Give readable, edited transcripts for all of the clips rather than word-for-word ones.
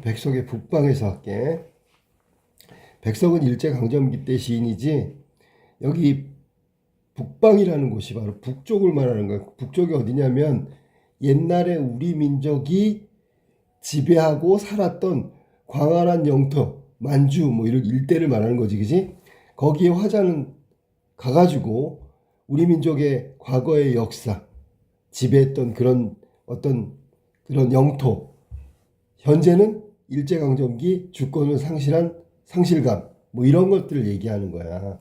백석의 북방에서 할게. 백석은 일제강점기 때 시인이지, 여기 북방이라는 곳이 바로 북쪽을 말하는 거야. 북쪽이 어디냐면 옛날에 우리 민족이 지배하고 살았던 광활한 영토, 만주 뭐 이런 일대를 말하는 거지, 그지? 거기에 화자는 가가지고 우리 민족의 과거의 역사, 지배했던 그런 어떤 그런 영토, 현재는 일제강점기 주권을 상실한 상실감, 뭐 이런 것들을 얘기하는 거야.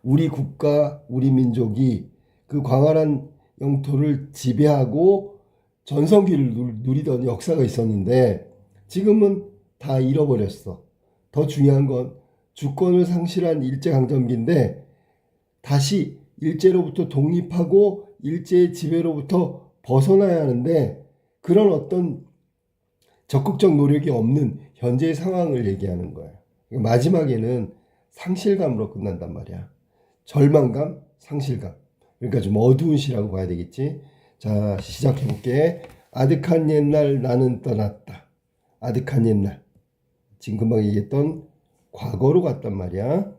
우리 국가, 우리 민족이 그 광활한 영토를 지배하고 전성기를 누리던 역사가 있었는데 지금은 다 잃어버렸어. 더 중요한 건 주권을 상실한 일제강점기인데 다시 일제로부터 독립하고 일제의 지배로부터 벗어나야 하는데 그런 어떤 적극적 노력이 없는 현재의 상황을 얘기하는 거야. 마지막에는 상실감으로 끝난단 말이야. 절망감, 상실감. 그러니까 좀 어두운 시라고 봐야 되겠지. 자, 시작해볼게. 아득한 옛날 나는 떠났다. 아득한 옛날. 지금 금방 얘기했던 과거로 갔단 말이야.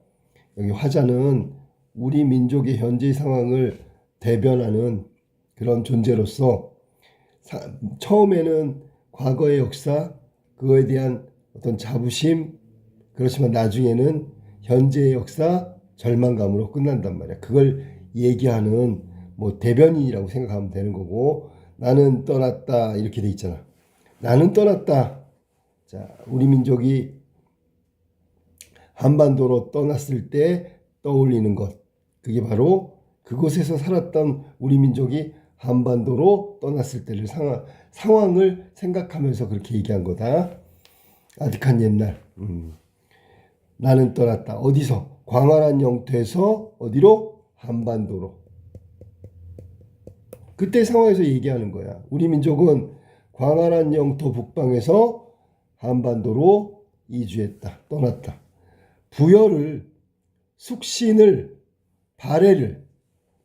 여기 화자는 우리 민족의 현재 상황을 대변하는 그런 존재로서 처음에는 과거의 역사, 그거에 대한 어떤 자부심, 그렇지만 나중에는 현재의 역사, 절망감으로 끝난단 말이야. 그걸 얘기하는 뭐 대변인이라고 생각하면 되는 거고, 나는 떠났다 이렇게 돼 있잖아. 나는 떠났다. 자, 우리 민족이 한반도로 떠났을 때 떠올리는 것, 그게 바로 그곳에서 살았던 우리 민족이 한반도로 떠났을 때를 상황을 생각하면서 그렇게 얘기한 거다. 아득한 옛날. 나는 떠났다. 어디서? 광활한 영토에서 어디로? 한반도로. 그때 상황에서 얘기하는 거야. 우리 민족은 광활한 영토 북방에서 한반도로 이주했다. 떠났다. 부여를, 숙신을, 발해를,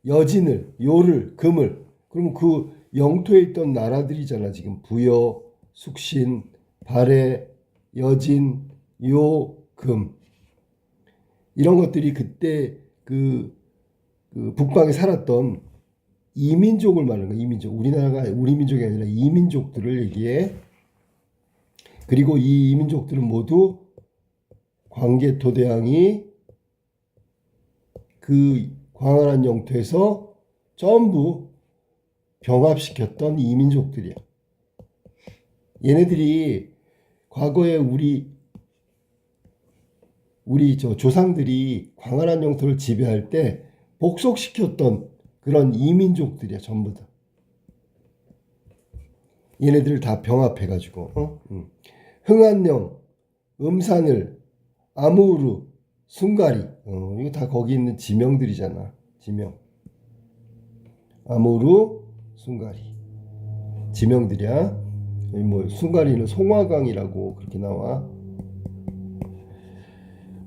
여진을, 요를, 금을. 그러면 그 영토에 있던 나라들이잖아. 지금 부여, 숙신, 발해, 여진, 요, 금. 이런 것들이 그때 그 북방에 살았던 이민족을 말하는 거야. 이민족. 우리나라가 우리 민족이 아니라 이민족들을 얘기해. 그리고 이 이민족들은 모두 광개토대왕이 그 광활한 영토에서 전부 병합시켰던 이민족들이야. 얘네들이 과거에 우리 조상들이 광활한 영토를 지배할 때 복속시켰던 그런 이민족들이야, 전부 다. 얘네들을 다 병합해가지고, 흥안령, 음산을, 아무르, 숭가리, 이거 다 거기 있는 지명들이잖아. 지명. 아무르, 숭가리. 지명들이야. 여기 뭐 숭가리는 송화강이라고 그렇게 나와.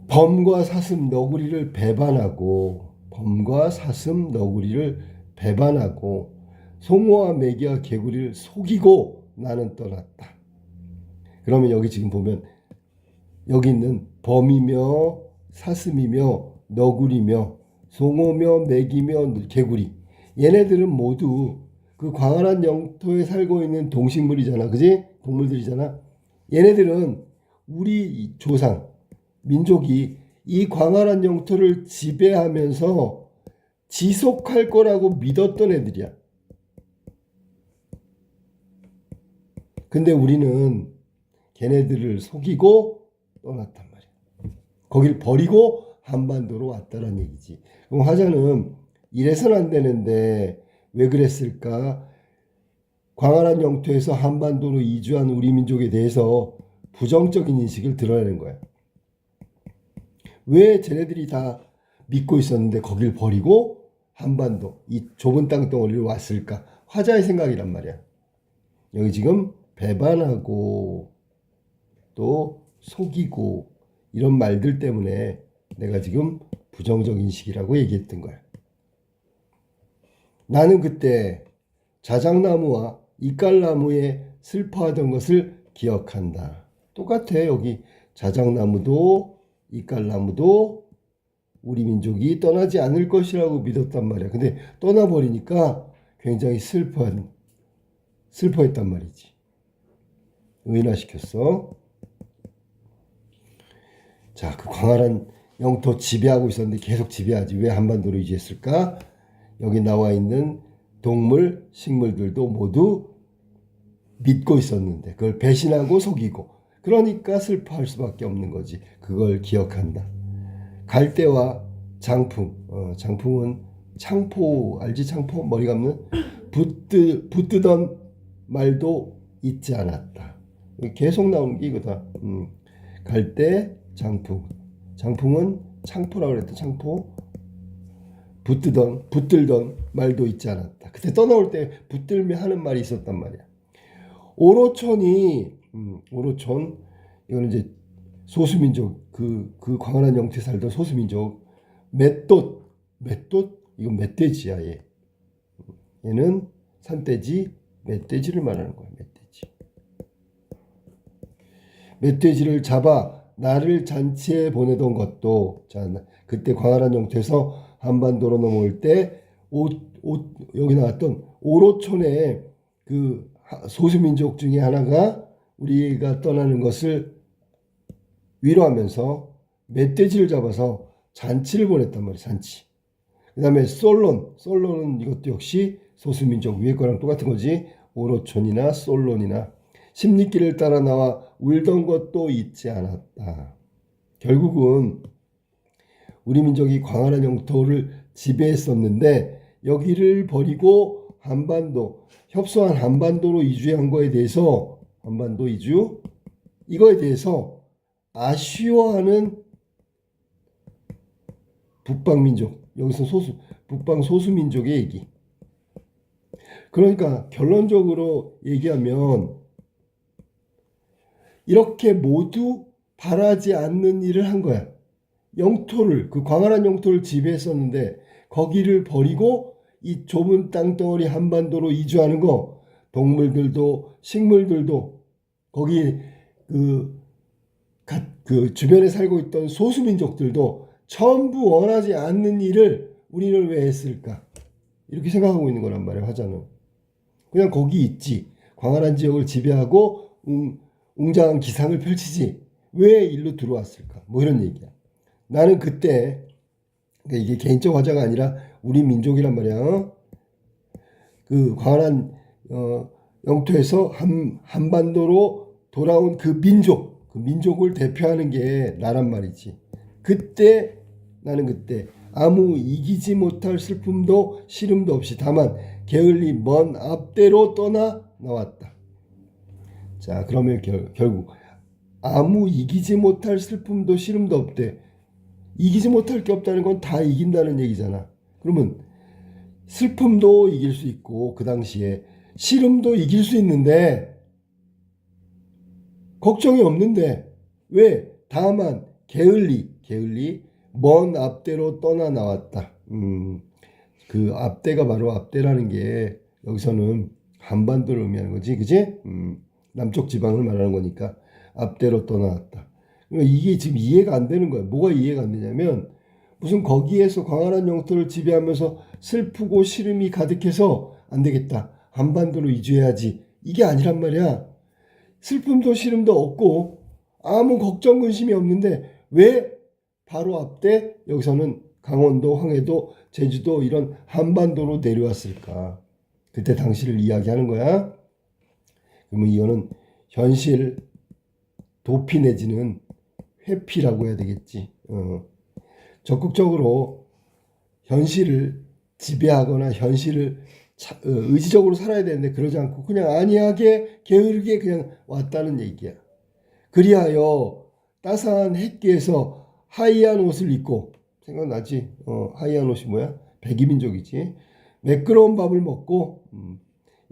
범과 사슴 너구리를 배반하고, 범과 사슴 너구리를 배반하고, 송어와 메기와 개구리를 속이고 나는 떠났다. 그러면 여기 지금 보면 여기 있는 범이며 사슴이며 너구리며 송어며 메기며 개구리, 얘네들은 모두 그 광활한 영토에 살고 있는 동식물이잖아. 그지? 동물들이잖아. 얘네들은 우리 조상 민족이 이 광활한 영토를 지배하면서 지속할 거라고 믿었던 애들이야. 근데 우리는 걔네들을 속이고 떠났단 말이야. 거길 버리고 한반도로 왔다는 얘기지. 그럼 화자는 이래서는 안 되는데 왜 그랬을까? 광활한 영토에서 한반도로 이주한 우리 민족에 대해서 부정적인 인식을 드러내는 거야. 왜 쟤네들이 다 믿고 있었는데 거길 버리고 한반도, 이 좁은 땅덩어리로 왔을까? 화자의 생각이란 말이야. 여기 지금 배반하고 또 속이고 이런 말들 때문에 내가 지금 부정적 인식이라고 얘기했던 거야. 나는 그때 자작나무와 이깔나무에 슬퍼하던 것을 기억한다. 똑같아. 여기 자작나무도 이깔나무도 우리 민족이 떠나지 않을 것이라고 믿었단 말이야. 근데 떠나버리니까 굉장히 슬퍼했단 말이지. 의인화시켰어. 자, 그 광활한 영토 지배하고 있었는데 계속 지배하지. 왜 한반도로 이주했을까? 여기 나와 있는 동물, 식물들도 모두 믿고 있었는데 그걸 배신하고 속이고, 그러니까 슬퍼할 수밖에 없는 거지. 그걸 기억한다. 갈대와 장풍, 장풍은 창포, 알지? 창포? 머리 감는? 붙드던 말도 잊지 않았다. 계속 나오는 게 이거다. 갈대, 장풍. 장풍은 창포라고 그랬다. 창포. 붙들던 말도 잊지 않았다. 그때 떠나올 때 붙들며 하는 말이 있었단 말이야. 오로촌이, 오로촌, 이거는 이제 소수민족, 그 광활한 영토에 살던 소수민족, 맷돛, 이건 멧돼지야, 얘. 얘는 산돼지, 멧돼지를 말하는 거야, 멧돼지를 잡아 나를 잔치에 보내던 것도, 자, 그때 광활한 영토에서 한반도로 넘어올 때 여기 나왔던 오로촌의 그 소수민족 중에 하나가 우리가 떠나는 것을 위로하면서 멧돼지를 잡아서 잔치를 보냈단 말이야. 잔치. 그 다음에 솔론은 이것도 역시 소수민족 위에 거랑 똑같은 거지. 오로촌이나 솔론이나 십리길을 따라 나와 울던 것도 잊지 않았다. 결국은 우리 민족이 광활한 영토를 지배했었는데 여기를 버리고 한반도, 협소한 한반도로 이주한 거에 대해서, 한반도 이주, 이거에 대해서 아쉬워하는 북방민족, 여기서 북방 소수민족의 얘기. 그러니까 결론적으로 얘기하면 이렇게 모두 바라지 않는 일을 한 거야. 영토를, 그 광활한 영토를 지배했었는데 거기를 버리고 이 좁은 땅덩어리 한반도로 이주하는 거, 동물들도 식물들도 거기 그 주변에 살고 있던 소수민족들도 전부 원하지 않는 일을 우리는 왜 했을까? 이렇게 생각하고 있는 거란 말이야, 화자는. 그냥 거기 있지. 광활한 지역을 지배하고 웅장한 기상을 펼치지. 왜 일로 들어왔을까? 뭐 이런 얘기야. 나는 그때, 그러니까 이게 개인적 화자가 아니라 우리 민족이란 말이야. 그 광활한 영토에서 한반도로 돌아온 그 민족을 대표하는 게 나란 말이지. 나는 그때 아무 이기지 못할 슬픔도 시름도 없이 다만 게을리 먼 앞대로 떠나 나왔다. 자, 그러면 결국 아무 이기지 못할 슬픔도 시름도 없대. 이기지 못할 게 없다는 건 다 이긴다는 얘기잖아. 그러면 슬픔도 이길 수 있고 그 당시에 시름도 이길 수 있는데 걱정이 없는데 왜? 다만 게을리 먼 앞대로 떠나 나왔다. 그 앞대가 바로 앞대라는 게 여기서는 한반도를 의미하는 거지, 그지? 남쪽 지방을 말하는 거니까 앞대로 떠나왔다. 그러니까 이게 지금 이해가 안 되는 거야. 뭐가 이해가 안 되냐면 무슨 거기에서 광활한 영토를 지배하면서 슬프고 시름이 가득해서 안 되겠다, 한반도로 이주해야지, 이게 아니란 말이야. 슬픔도 시름도 없고 아무 걱정 근심이 없는데 왜 바로 앞대 여기서는 강원도, 황해도, 제주도 이런 한반도로 내려왔을까? 그때 당시를 이야기하는 거야. 그러면 이거는 현실 도피 내지는 회피라고 해야 되겠지. 적극적으로 현실을 지배하거나 현실을 의지적으로 살아야 되는데 그러지 않고 그냥 안이하게 게으르게 그냥 왔다는 얘기야. 그리하여 따스한 햇기에서 하이한 옷을 입고, 생각나지? 하이한 옷이 뭐야? 백이민족이지. 매끄러운 밥을 먹고,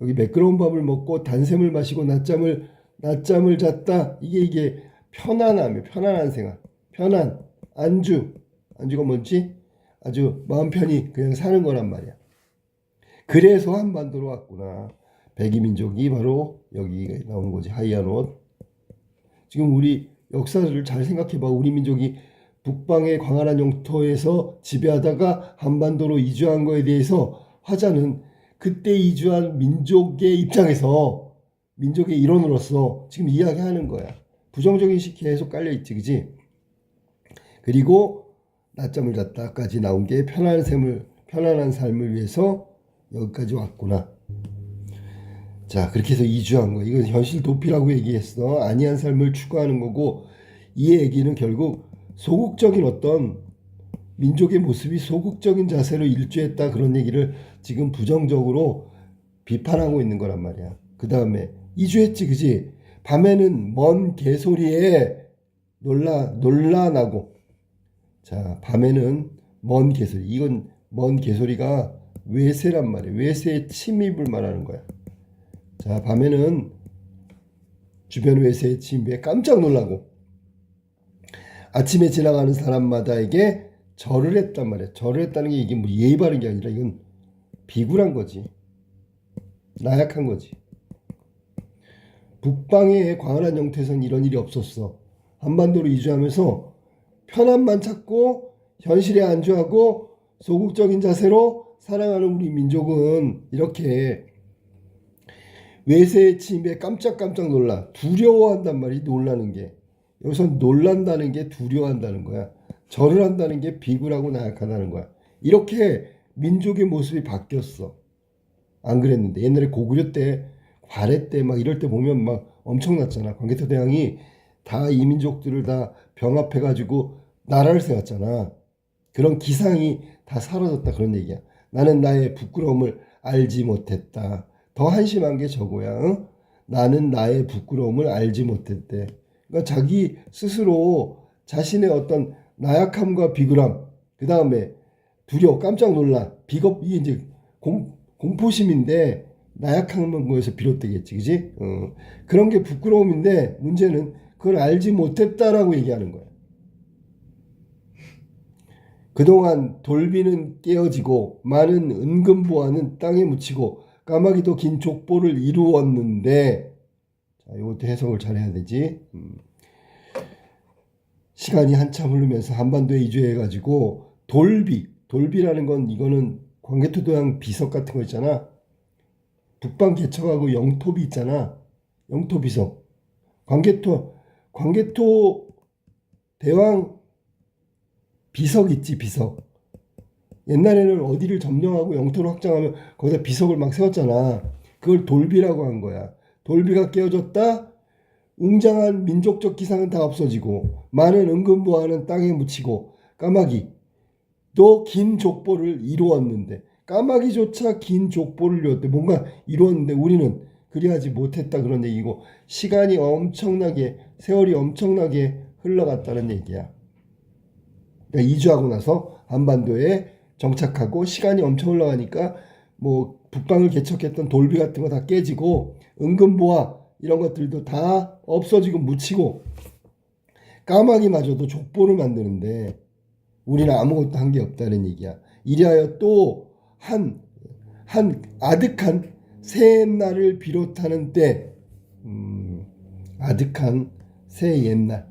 여기 매끄러운 밥을 먹고 단샘을 마시고 낮잠을 잤다. 이게 편안함이에요. 편안한 생활. 안주가 뭔지? 아주 마음 편히 그냥 사는 거란 말이야. 그래서 한반도로 왔구나. 백이민족이 바로 여기 나오는 거지. 하이한 옷. 지금 우리 역사를 잘 생각해봐. 우리 민족이 북방의 광활한 영토에서 지배하다가 한반도로 이주한 거에 대해서 화자는 그때 이주한 민족의 입장에서 민족의 일원으로서 지금 이야기하는 거야. 부정적인 식 계속 깔려있지, 그지? 그리고 낮잠을 잤다까지 나온 게 편안한 삶을 위해서 여기까지 왔구나. 자, 그렇게 해서 이주한 거. 이건 현실 도피라고 얘기했어. 안이한 삶을 추구하는 거고, 이 얘기는 결국 소극적인 어떤 민족의 모습이 소극적인 자세로 일주했다, 그런 얘기를 지금 부정적으로 비판하고 있는 거란 말이야. 그 다음에 이주했지, 그지? 밤에는 먼 개소리에 놀라나고. 자, 밤에는 먼 개소리. 이건 먼 개소리가 외세란 말이야. 외세의 침입을 말하는 거야. 자, 밤에는 주변 외세의 침입에 깜짝 놀라고 아침에 지나가는 사람마다에게 절을 했단 말이야. 절을 했다는 게 이게 뭐 예의 바른 게 아니라 이건 비굴한 거지. 나약한 거지. 북방의 광활한 영토에서는 이런 일이 없었어. 한반도로 이주하면서 편안만 찾고 현실에 안주하고 소극적인 자세로 살아가는 우리 민족은 이렇게 외세의 침입에 깜짝깜짝 놀라 두려워한단 말이 놀라는 게. 여기서 놀란다는 게 두려워한다는 거야. 절을 한다는 게 비굴하고 나약하다는 거야. 이렇게 민족의 모습이 바뀌었어. 안 그랬는데 옛날에 고구려 때 과래 때 막 이럴 때 보면 막 엄청났잖아. 광개토대왕이 다 이 민족들을 다 병합해가지고 나라를 세웠잖아. 그런 기상이 다 사라졌다, 그런 얘기야. 나는 나의 부끄러움을 알지 못했다. 더 한심한 게 저거야. 응? 나는 나의 부끄러움을 알지 못했대. 그러니까 자기 스스로 자신의 어떤 나약함과 비굴함, 그 다음에 두려워, 깜짝 놀라, 비겁, 이게 이제 공포심인데 나약한 거에서 비롯되겠지, 그지? 그런 게 부끄러움인데 문제는 그걸 알지 못했다라고 얘기하는 거야. 그동안 돌비는 깨어지고 많은 은금보화는 땅에 묻히고 까마귀도 긴 족보를 이루었는데, 자, 이것도 해석을 잘 해야 되지. 시간이 한참 흐르면서 한반도에 이주해가지고 돌비라는 건 이거는 광개토대왕 비석 같은 거 있잖아. 북방 개척하고 영토비 있잖아. 영토 비석. 광개토 대왕 비석 있지, 비석. 옛날에는 어디를 점령하고 영토를 확장하면 거기다 비석을 막 세웠잖아. 그걸 돌비라고 한 거야. 돌비가 깨어졌다. 웅장한 민족적 기상은 다 없어지고 많은 은금보화는 땅에 묻히고 까마귀도 긴 족보를 이루었는데, 까마귀조차 긴 족보를 이루었대. 뭔가 이루었는데 우리는 그리하지 못했다, 그런 얘기고, 시간이 엄청나게, 세월이 엄청나게 흘러갔다는 얘기야. 그러니까 이주하고 나서 한반도에 정착하고 시간이 엄청 흘러가니까 뭐 북방을 개척했던 돌비 같은 거 다 깨지고 은금보화 이런 것들도 다 없어지고 묻히고 까마귀마저도 족보를 만드는데 우리는 아무것도 한 게 없다는 얘기야. 이리하여 또 한 아득한 새 옛날을 비롯하는 때, 아득한 새 옛날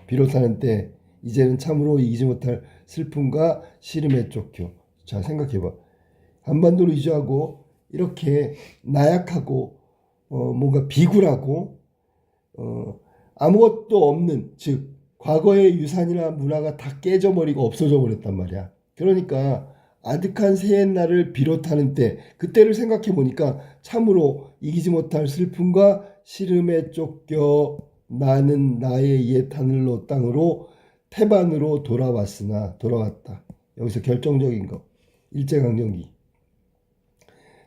비롯하는 때 이제는 참으로 이기지 못할 슬픔과 시름에 쫓겨. 자, 생각해봐. 한반도로 이주하고 이렇게 나약하고 뭔가 비굴하고 아무것도 없는, 즉 과거의 유산이나 문화가 다 깨져버리고 없어져 버렸단 말이야. 그러니까 아득한 새 옛날을 비롯하는 때, 그때를 생각해 보니까 참으로 이기지 못할 슬픔과 시름에 쫓겨 나는 나의 옛 하늘로 땅으로 태반으로 돌아왔다. 여기서 결정적인 거. 일제강점기.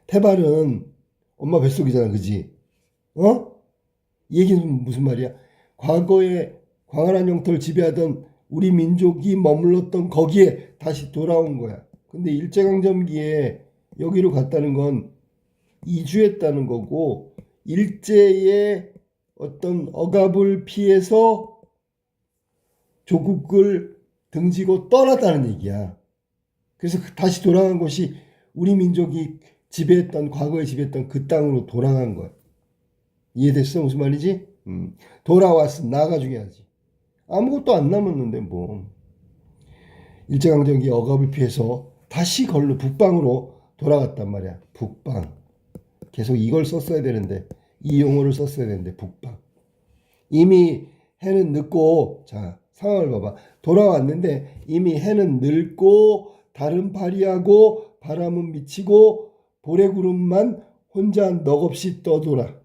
태반은 엄마 뱃속이잖아, 그지? 이 얘기는 무슨 말이야? 과거에 광활한 영토를 지배하던 우리 민족이 머물렀던 거기에 다시 돌아온 거야. 근데 일제강점기에 여기로 갔다는 건 이주했다는 거고, 일제의 어떤 억압을 피해서 조국을 등지고 떠났다는 얘기야. 그래서 다시 돌아간 것이 우리 민족이 과거에 지배했던 그 땅으로 돌아간 거야. 이해됐어? 무슨 말이지? 돌아왔음. 나가 중요하지. 아무것도 안 남았는데 뭐. 일제강점기 억압을 피해서 다시 걸로 북방으로 돌아갔단 말이야. 북방. 계속 이걸 썼어야 되는데 이 용어를 썼어야 되는데 북방. 이미 해는 늦고 자 상황을 봐봐. 돌아왔는데 이미 해는 늙고 달은 파리하고 바람은 미치고 보레구름만 혼자 넋없이 떠돌아.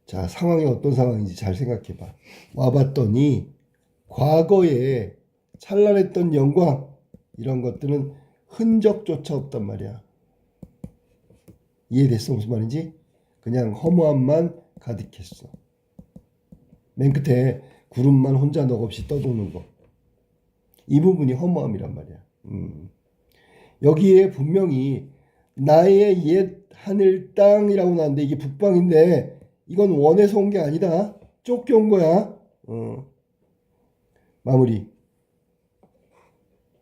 자 상황이 어떤 상황인지 잘 생각해봐. 와봤더니 과거에 찬란했던 영광 이런 것들은 흔적조차 없단 말이야. 이해됐어 무슨 말인지? 그냥 허무함만 가득했어. 맨 끝에 구름만 혼자 넋없이 떠도는 거. 이 부분이 허무함이란 말이야. 여기에 분명히 나의 옛 하늘 땅이라고 나왔는데 이게 북방인데 이건 원에서 온 게 아니다. 쫓겨온 거야. 마무리.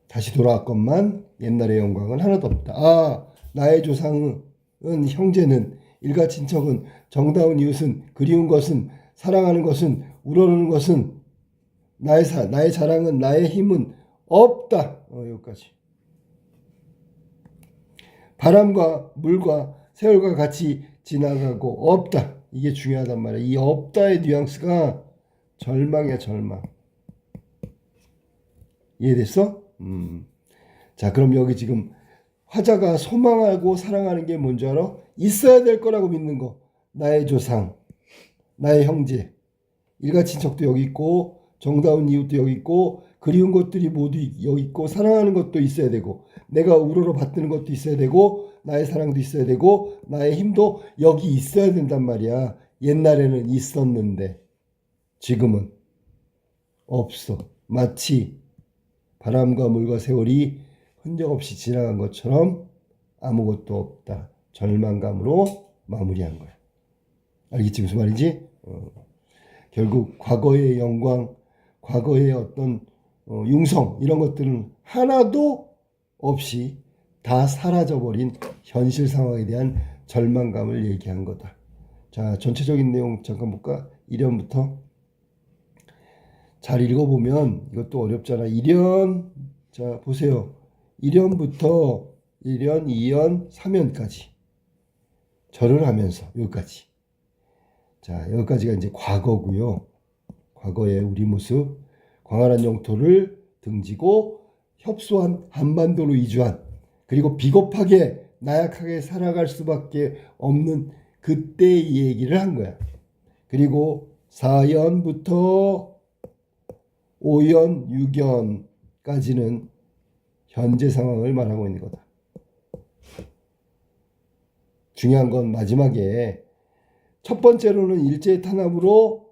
다시 돌아왔건만 옛날의 영광은 하나도 없다. 아 나의 조상은 형제는 일가 친척은 정다운 이웃은 그리운 것은 사랑하는 것은 우러르는 것은 나의 자랑은 나의 힘은 없다. 여기까지. 바람과 물과 세월과 같이 지나가고 없다. 이게 중요하단 말이야. 이 없다의 뉘앙스가 절망이야 절망. 이해됐어? 자 그럼 여기 지금 화자가 소망하고 사랑하는 게 뭔지 알아? 있어야 될 거라고 믿는 거. 나의 조상, 나의 형제, 일가친척도 여기 있고 정다운 이웃도 여기 있고 그리운 것들이 모두 여기 있고 사랑하는 것도 있어야 되고 내가 우러러 받드는 것도 있어야 되고 나의 사랑도 있어야 되고 나의 힘도 여기 있어야 된단 말이야. 옛날에는 있었는데 지금은 없어. 마치 바람과 물과 세월이 흔적 없이 지나간 것처럼 아무것도 없다. 절망감으로 마무리한 거야. 알겠지 무슨 말인지? 결국 과거의 영광, 과거의 어떤 융성 이런 것들은 하나도 없이 다 사라져버린 현실 상황에 대한 절망감을 얘기한 거다. 자 전체적인 내용 잠깐 볼까? 1연부터 잘 읽어보면 이것도 어렵잖아. 1연 자 보세요. 1연부터 1연, 2연, 3연까지 절을 하면서 여기까지. 자 여기까지가 이제 과거고요. 과거의 우리 모습 광활한 영토를 등지고 협소한 한반도로 이주한 그리고 비겁하게 나약하게 살아갈 수밖에 없는 그때의 얘기를 한 거야. 그리고 4연부터 5연, 6연까지는 현재 상황을 말하고 있는 거다. 중요한 건 마지막에 첫 번째로는 일제 탄압으로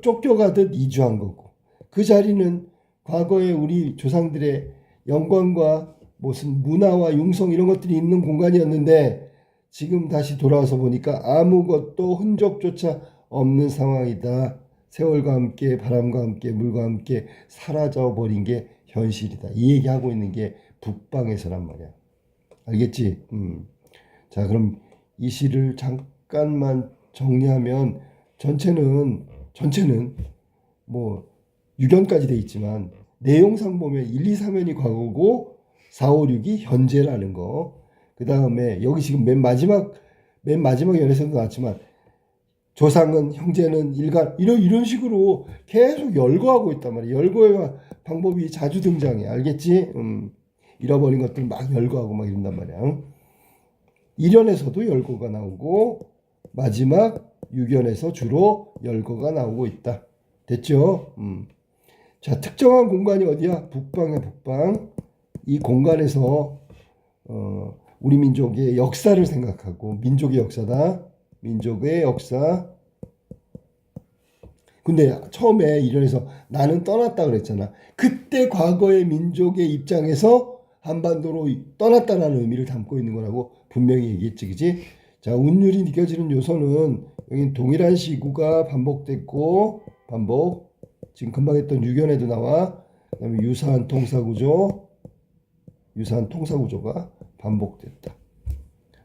쫓겨가듯 이주한 거고 그 자리는 과거에 우리 조상들의 영광과 무슨 문화와 융성 이런 것들이 있는 공간이었는데 지금 다시 돌아와서 보니까 아무것도 흔적조차 없는 상황이다. 세월과 함께 바람과 함께 물과 함께 사라져버린 게 현실이다. 이 얘기하고 있는 게 북방에서란 말이야. 알겠지? 자 그럼 이 시를 잠깐만 정리하면 전체는 뭐 6연까지 돼 있지만 내용상 보면 1, 2, 3연이 과거고 4, 5, 6이 현재라는 거. 그 다음에 여기 지금 맨 마지막 연에서도 나왔지만 조상은 형제는 일가 이런 식으로 계속 열거하고 있단 말이야. 열거의 방법이 자주 등장해. 알겠지? 잃어버린 것들 막 열거하고 막 이런단 말이야. 1연에서도 열거가 나오고 마지막 6연에서 주로 열거가 나오고 있다. 됐죠? 자 특정한 공간이 어디야? 북방이야 북방. 이 공간에서 우리 민족의 역사를 생각하고 민족의 역사다. 민족의 역사. 근데 처음에 이런에서 나는 떠났다 그랬잖아. 그때 과거의 민족의 입장에서 한반도로 떠났다라는 의미를 담고 있는 거라고 분명히 얘기했지, 그지? 자, 운율이 느껴지는 요소는 여기 동일한 시구가 반복됐고 지금 금방 했던 6연에도 나와. 그다음에 유사한 통사구조가 반복됐다.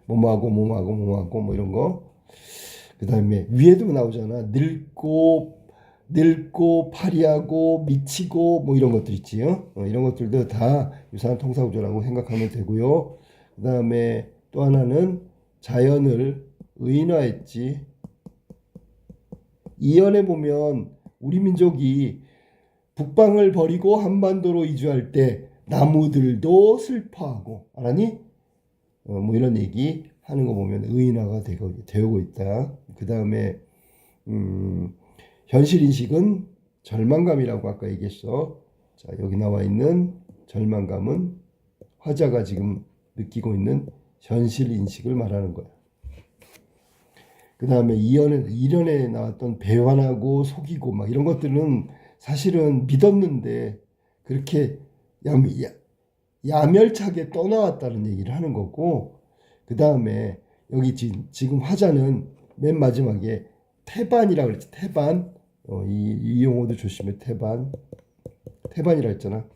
뭐뭐하고 뭐 이런 거. 그 다음에 위에도 나오잖아. 늙고 파리하고 미치고 뭐 이런 것들 있지요. 이런 것들도 다 유사한 통사구조라고 생각하면 되고요. 그 다음에 또 하나는 자연을 의인화했지. 이연에 보면 우리 민족이 북방을 버리고 한반도로 이주할 때 나무들도 슬퍼하고 알았니? 뭐 이런 얘기 하는 거 보면 의인화가 되고 있다. 그 다음에 현실 인식은 절망감이라고 아까 얘기했어. 자, 여기 나와 있는 절망감은 화자가 지금 느끼고 있는 현실 인식을 말하는 거야. 그 다음에 이련에 나왔던 배반하고 속이고 막 이런 것들은 사실은 믿었는데 그렇게 야멸차게 떠나왔다는 얘기를 하는 거고, 그 다음에 여기 지금 화자는 맨 마지막에 태반이라고 그랬지. 태반. 이 용어도 조심해. 태반이라 했잖아.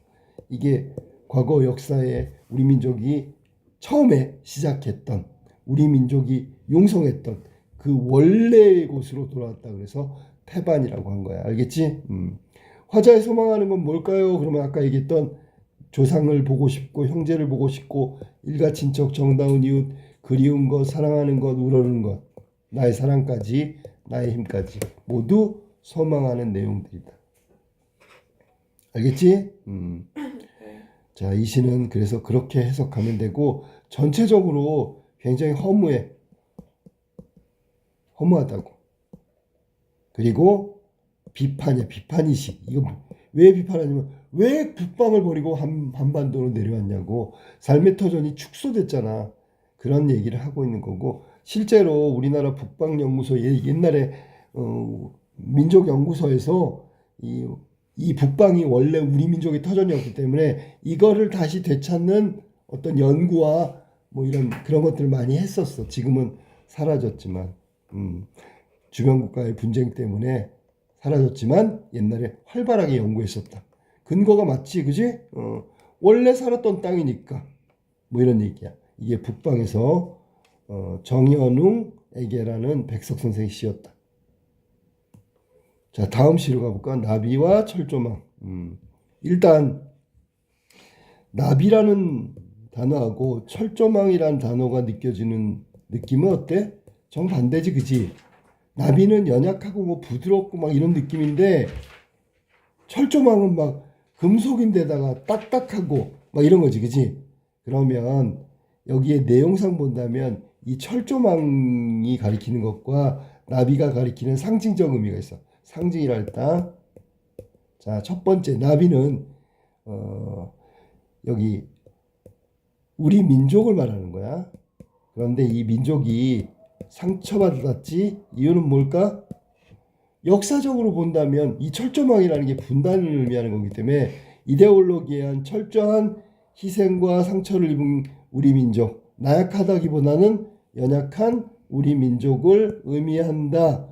이게 과거 역사에 우리 민족이 처음에 시작했던, 우리 민족이 용성했던 그 원래의 곳으로 돌아왔다 그래서 태반이라고 한 거야. 알겠지? 화자의 소망하는 건 뭘까요? 그러면 아까 얘기했던 조상을 보고 싶고 형제를 보고 싶고 일가 친척 정다운 이웃 그리운 것 사랑하는 것 우러는 것 나의 사랑까지 나의 힘까지 모두 소망하는 내용들이다. 알겠지? 자, 이 시는 그래서 그렇게 해석하면 되고 전체적으로 굉장히 허무하다고. 그리고 비판이야. 비판이식. 이거 왜 비판하냐면 왜 북방을 버리고 한반도로 내려왔냐고. 삶의 터전이 축소됐잖아. 그런 얘기를 하고 있는 거고, 실제로 우리나라 북방연구소 옛날에 민족연구소에서 이 북방이 원래 우리 민족의 터전이었기 때문에 이거를 다시 되찾는 어떤 연구와 뭐 이런 그런 것들을 많이 했었어. 지금은 사라졌지만 주변 국가의 분쟁 때문에 사라졌지만 옛날에 활발하게 연구했었다. 근거가 맞지, 그지? 원래 살았던 땅이니까 뭐 이런 얘기야. 이게 북방에서 정연웅에게라는 백석 선생의 시였다. 자, 다음 시로 가볼까? 나비와 철조망. 일단 나비라는 단어하고 철조망이라는 단어가 느껴지는 느낌은 어때? 정반대지, 그지? 나비는 연약하고 뭐 부드럽고 막 이런 느낌인데 철조망은 막 금속인데다가 딱딱하고 막 이런 거지, 그지? 그러면 여기에 내용상 본다면 이 철조망이 가리키는 것과 나비가 가리키는 상징적 의미가 있어. 상징이라 했다. 자, 첫 번째 나비는 여기 우리 민족을 말하는 거야. 그런데 이 민족이 상처받았지? 이유는 뭘까? 역사적으로 본다면 이 철조망이라는 게 분단을 의미하는 거기 때문에 이데올로기에 한 철저한 희생과 상처를 입은 우리 민족, 나약하다기보다는 연약한 우리 민족을 의미한다.